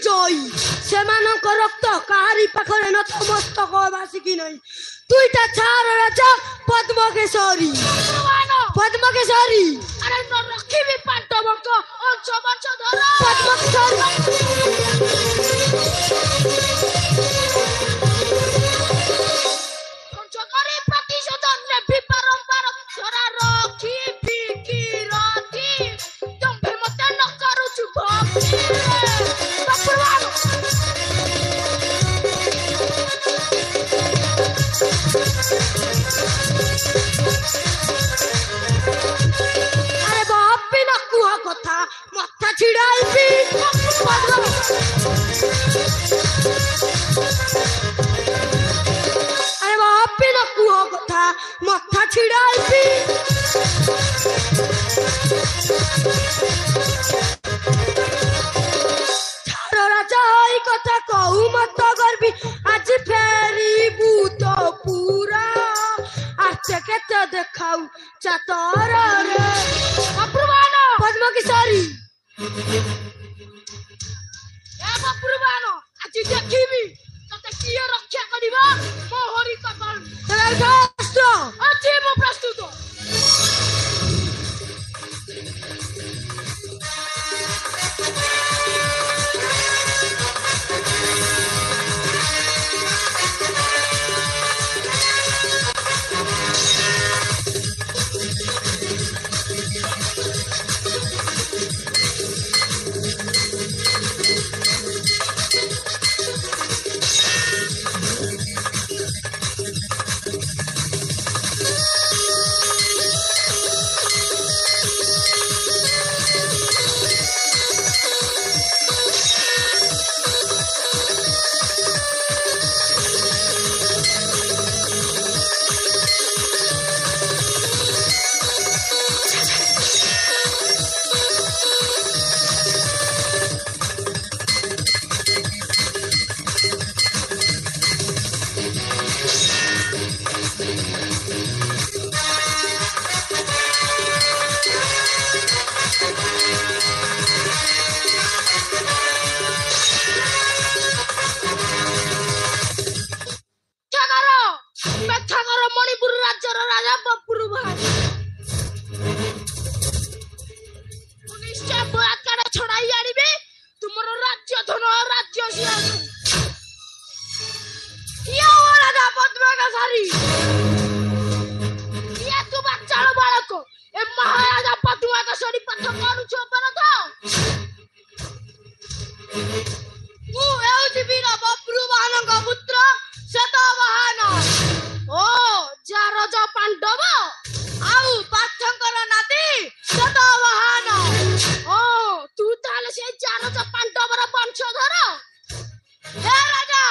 ଜୟୀ ସେମାନଙ୍କ ରକ୍ତ କାହାରି ପାଖରେ ନତମସ୍ତକ ଭାସିକି ନାହିଁ। ଦୁଇଟା ଛାର ରାଜା ପଦ୍ମକେଶରୀ ପଦ୍ମକେଶରୀ ଆରେ ରଖିବି ପାଣ୍ଡବଙ୍କ ଅଂଶ ବଂଶଧର ପଦ୍ମକେଶରୀ ପଞ୍ଚକରେ ପ୍ରତିଶୋଧ ନେବି ବାରମ୍ବାର ଧରା ରଖିବି କିରତି ତମ୍ଭେ ମତେ ନ କରୁଛୁ ଭକ୍ତି ଆରେ ବାପି ନା କୁହ କଥା ମଥା ଛିଡାଇବି ଆରେ ବାପି ନା କୁହ କଥା ମଥା ଛିଡାଇବି ଛାର ରାଜା ଏଇ କଥା କହୁ ମତ ଗର୍ବି ଆଜି ଫେରିବୁ ତ ପୁରା ଆଚେ କେତେ ଦେଖାଉ ଚାତରରେ ପଦ୍ମକେଶରୀ ଆଜି ଦେଖିବି ତତେ କିଏ ରକ୍ଷା କରିବ ମୋ ହରି କପାଳ ଆଜି ମୁଁ ପ୍ରସ୍ତୁତ ମଣିପୁର ରାଜ୍ୟର ରାଜା ବପୁରୁ ଭାଇ ନିଶ୍ଚୟ ବଳାତ୍କାର ଛଡାଇ ଆଣିବେ ତୁମର ରାଜ୍ୟ ଧନ ରାଜ୍ୟ ରାଜା ପଦ୍ମକେଶରୀ ଇଏ ତୁ ବାଚାଳ ବାଳକ ଏ ମହାରାଜା ପଦ୍ମକେଶରୀ ପାଠ କରୁଛ ଅପରାଧ ମୁଁ ହେଉଛି ବୀର ବପୁରୁବାହନଙ୍କ ପୁତ୍ର ଶତବାହନ ଓ ଜାରଜ ପାଣ୍ଡବ ଆଉ ପାର୍ଥଙ୍କର ନାତି ଶତବାହନ ଓ ତୁ ତାହେଲେ ସେଇ ଜାରଜ ପାଣ୍ଡବର ବଂଶଧର ହେ ରାଜା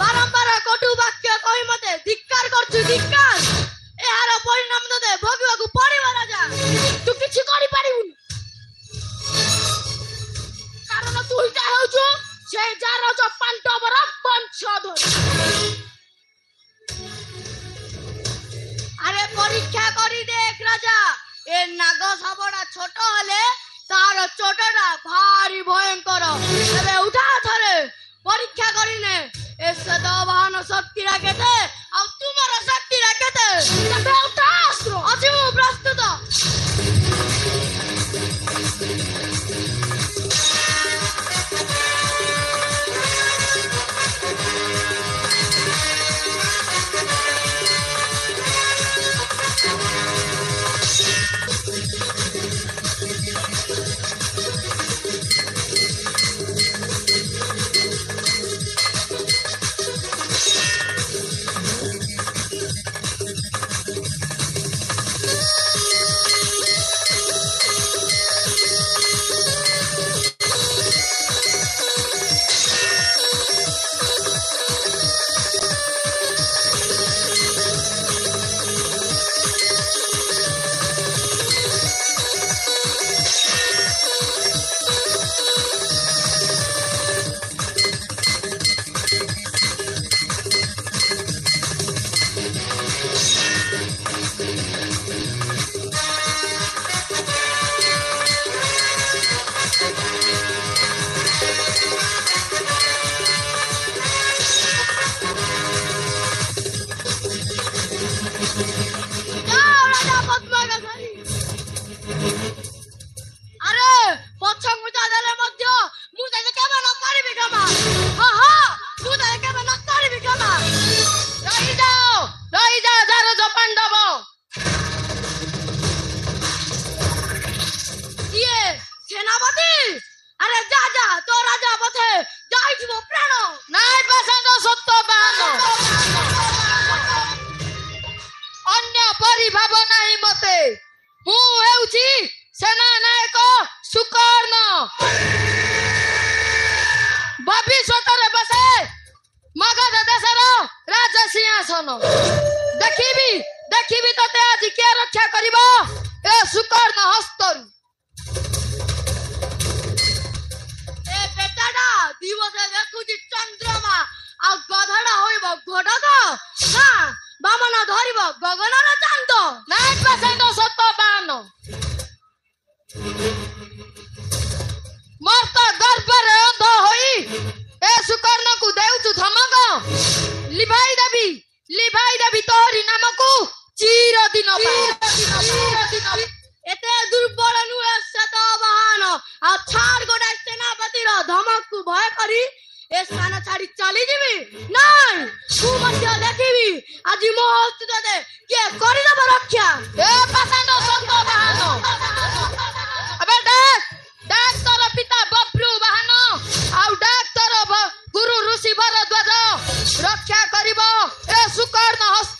ବାରମ୍ବାର କଟୁ ବାକ୍ୟ କହି ମତେ ଧିକ୍କାର କରୁଛୁ ଧିକ୍କାର ଏହାର ପରିଣାମ ତତେ ଭୋଗିବାକୁ ପଡିବ ରାଜା ତୁ କିଛି କରିପାରିବୁନି କାରଣ ତୁ ଏଇଟା ହେଉଛୁ ସେ ଜାରଜ ପାଣ୍ଡବର ବଂଶଧର আরে পরীক্ষা করি দেখ রাজা এর নাগ সাবড়া ছোট হলে তার চোটটা ভারী ভয়ঙ্কর তবে উঠা ধরে পরীক্ষা করি নে এ শতবাহন শক্তি রাখেতে আর তোমার শক্তি রাখেতে তবে উঠা অস্ত্র আজি মু প্রস্তুত ମୁଁ ହେଉଛି ସେନା ନାୟକ ସୁକର୍ଣ୍ଣ। ଭବିଷ୍ୟତରେ ବସେ ମଗଧ ଦେଶର ରାଜ ସିଂହାସନ। ଦେଖିବି ତତେ ଆଜି କିଏ ରକ୍ଷା କରିବ ଏ ସୁକର୍ଣ୍ଣ ହସ୍ତରୁ। ଏ ବେଟାଟା ଦିବସ ଦେଖୁଛି ଚନ୍ଦ୍ରମା ଆଉ ଗଧଟା ହୋଇବ ଘଟକ ନା ବାମନ ଧରିବ ଗଗନର ଚାନ୍ଦ। ନାଇଁ ପ୍ରଚଣ୍ଡ ସତ ବାହନ ମର୍ତ୍ତ ଗର୍ବରେ ଅନ୍ଧ ହୋଇ ଏ ସୁକର୍ଣ୍ଣକୁ ଦେଉଛୁ ଧମକ। ଲିଭାଇ ଦେବି ତୋରି ନାମକୁ ଚିରଦିନ ପାଇଁ। ଏତେ ଦୁର୍ବଳ ନୁହେଁ ସେ ତ ବାହନ ଆଉ ଛାଡ ଗୋଟାଏ ସେନାପତିର ଧମକକୁ ଭୟ କରି ଏ ସ୍ଥାନ ଛାଡି ଚାଲିଯିବି। ନାଇଁ ମୁଁ ମଧ୍ୟ ଦେଖିବି ଆଜି ମୋ ଅସ୍ତିତ୍ୱରେ କିଏ କରିଦେବ ରକ୍ଷା। ଏ ପ୍ରଚଣ୍ଡ ସତ ବାହନ ଏବେ ଡାକ ତୋର ପିତା ବବ୍ରୁ ବାହନ ଆଉ ଡାକ ତୋର ଗୁରୁ ଋଷି ଭରଦ୍ୱାଜ ରକ୍ଷା କରିବ ଏ ସୁକର୍ଣ୍ଣ ହସ୍ତ।